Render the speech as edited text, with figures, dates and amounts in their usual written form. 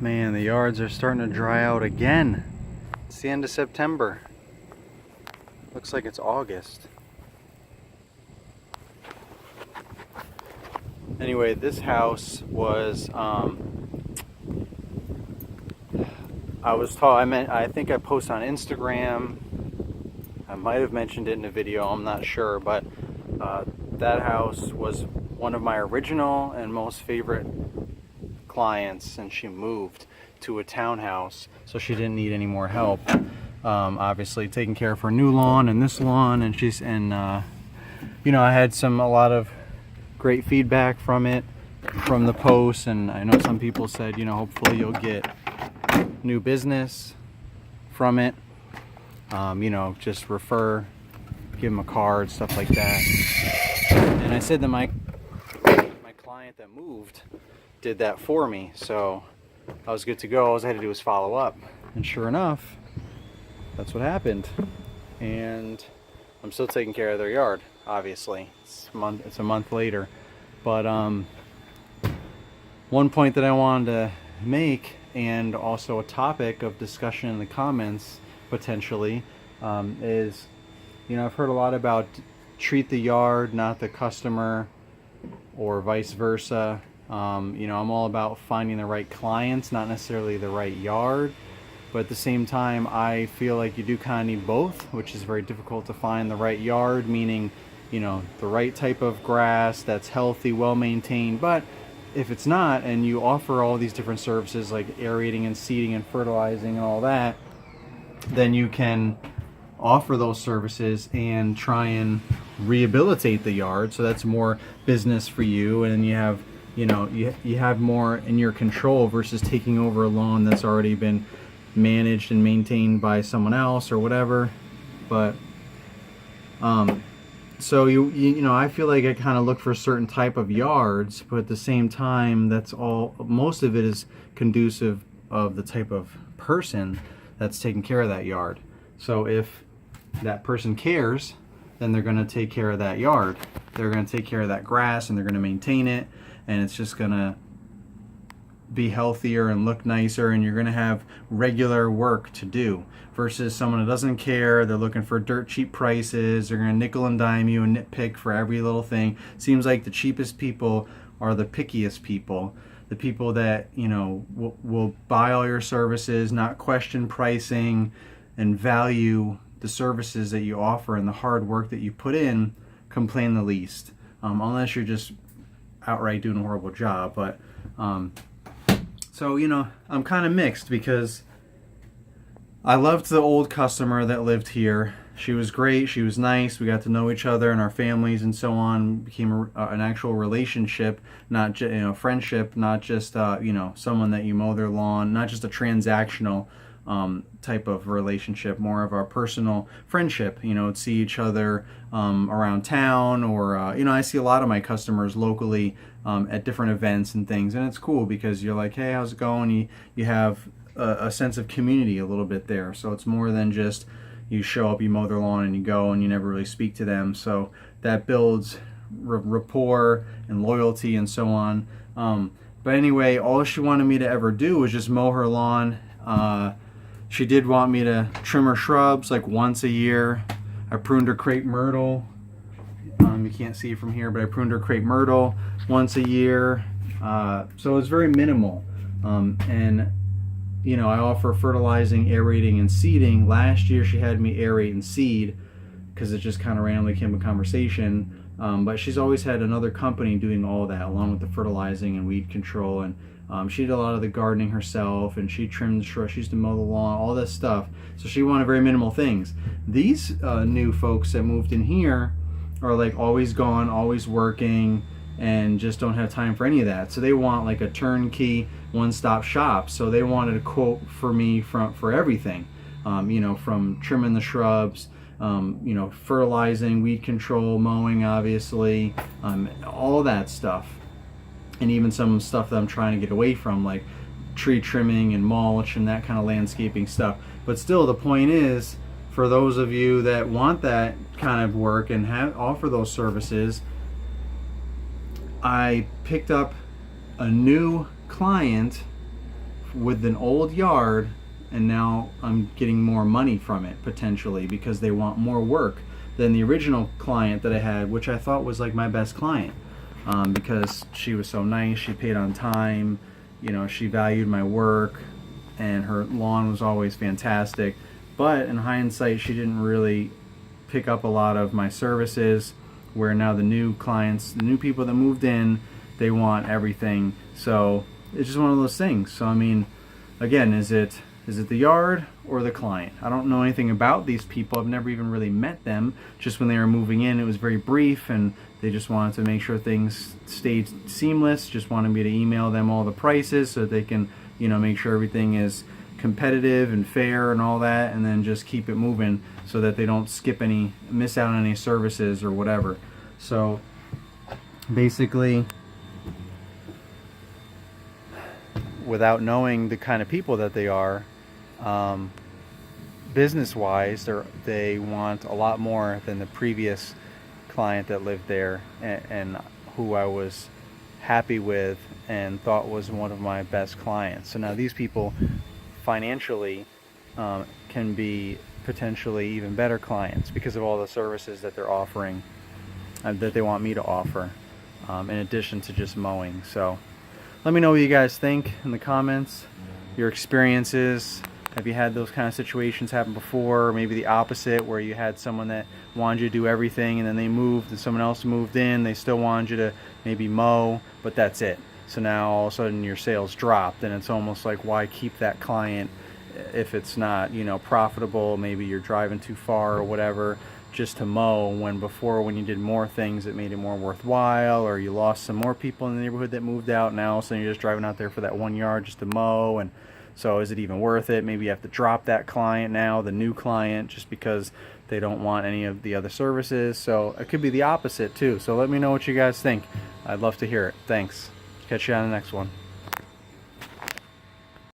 Man, the yards are starting to dry out again. It's the end of September. Looks like it's August. Anyway, this house was, I was taught, I think I posted on Instagram. I might have mentioned it in a video, I'm not sure, but that house was one of my original and most favorite clients, and she moved to a townhouse, so she didn't need any more help. Obviously taking care of her new lawn and this lawn, and you know, I had a lot of great feedback from the posts, and I know some people said, you know, hopefully you'll get new business from it. You know, just refer, give them a card, stuff like that. And I said that my client that moved did that for me, so I was good to go. All I had to do was follow up, and sure enough, that's what happened. And I'm still taking care of their yard, obviously. It's a month later. But one point that I wanted to make, and also a topic of discussion in the comments potentially, is, you know, I've heard a lot about treat the yard, not the customer, or vice versa. You know, I'm all about finding the right clients, not necessarily the right yard. But at the same time, I feel like you do kind of need both, which is very difficult to find the right yard, meaning, you know, the right type of grass that's healthy, well maintained. But if it's not, and you offer all these different services like aerating and seeding and fertilizing and all that, then you can offer those services and try and rehabilitate the yard. So that's more business for you, and you have, you know, you have more in your control versus taking over a lawn that's already been managed and maintained by someone else or whatever. But so you know, I feel like I kind of look for a certain type of yards, but at the same time, most of it is conducive of the type of person that's taking care of that yard. So if that person cares, then they're going to take care of that yard. They're going to take care of that grass, and they're going to maintain it, and it's just going to be healthier and look nicer, and you're going to have regular work to do, versus someone who doesn't care. They're looking for dirt cheap prices. They're going to nickel and dime you and nitpick for every little thing. Seems like the cheapest people are the pickiest people, the people that, you know, will buy all your services, not question pricing, and value the services that you offer and the hard work that you put in, complain the least, unless you're just outright doing a horrible job. But so, you know, I'm kind of mixed, because I loved the old customer that lived here. She was great. She was nice. We got to know each other and our families and so on. Became an actual relationship, not just, you know, friendship, not just you know, someone that you mow their lawn, not just a transactional type of relationship, more of our personal friendship. You know, see each other around town, or you know, I see a lot of my customers locally at different events and things, and it's cool because you're like, hey, how's it going? You have a sense of community a little bit there. So it's more than just you show up, you mow their lawn, and you go, and you never really speak to them. So that builds rapport and loyalty and so on. But anyway, all she wanted me to ever do was just mow her lawn. She did want me to trim her shrubs like once a year. I pruned her crepe myrtle. You can't see it from here, but I pruned her crepe myrtle once a year. So it's very minimal. And you know, I offer fertilizing, aerating, and seeding. Last year she had me aerate and seed because it just kind of randomly came a conversation. But she's always had another company doing all that, along with the fertilizing and weed control. And she did a lot of the gardening herself, and she trimmed the shrubs, she used to mow the lawn, all this stuff. So she wanted very minimal things. These new folks that moved in here are like always gone, always working, and just don't have time for any of that. So they want like a turnkey, one-stop shop. So they wanted a quote for me for everything, you know, from trimming the shrubs, you know, fertilizing, weed control, mowing, obviously, all that stuff. And even some stuff that I'm trying to get away from, like tree trimming and mulch and that kind of landscaping stuff. But still, the point is, for those of you that want that kind of work and offer those services, I picked up a new client with an old yard, and now I'm getting more money from it potentially because they want more work than the original client that I had, which I thought was like my best client, because she was so nice, she paid on time, you know, she valued my work, and her lawn was always fantastic. But in hindsight, she didn't really pick up a lot of my services, where now the new clients, the new people that moved in, they want everything. So it's just one of those things. So I mean, again, is it the yard or the client? I don't know anything about these people. I've never even really met them. Just when they were moving in, it was very brief, and they just wanted to make sure things stayed seamless. Just wanted me to email them all the prices so that they can, you know, make sure everything is competitive and fair and all that, and then just keep it moving so that they don't miss out on any services or whatever. So basically, without knowing the kind of people that they are, business-wise, they want a lot more than the previous client that lived there, and who I was happy with and thought was one of my best clients. So now these people financially can be potentially even better clients because of all the services that they're offering, that they want me to offer, in addition to just mowing. So let me know what you guys think in the comments, your experiences. Have you had those kind of situations happen before? Or maybe the opposite, where you had someone that wanted you to do everything, and then they moved and someone else moved in, they still wanted you to maybe mow, but that's it. So now all of a sudden your sales dropped, and it's almost like, why keep that client if it's not, you know, profitable? Maybe you're driving too far or whatever just to mow, when before, when you did more things, it made it more worthwhile, or you lost some more people in the neighborhood that moved out. Now all of a sudden you're just driving out there for that 1 yard just to mow, and so is it even worth it? Maybe you have to drop that client now, the new client, just because they don't want any of the other services. So it could be the opposite too. So let me know what you guys think. I'd love to hear it. Thanks. Catch you on the next one.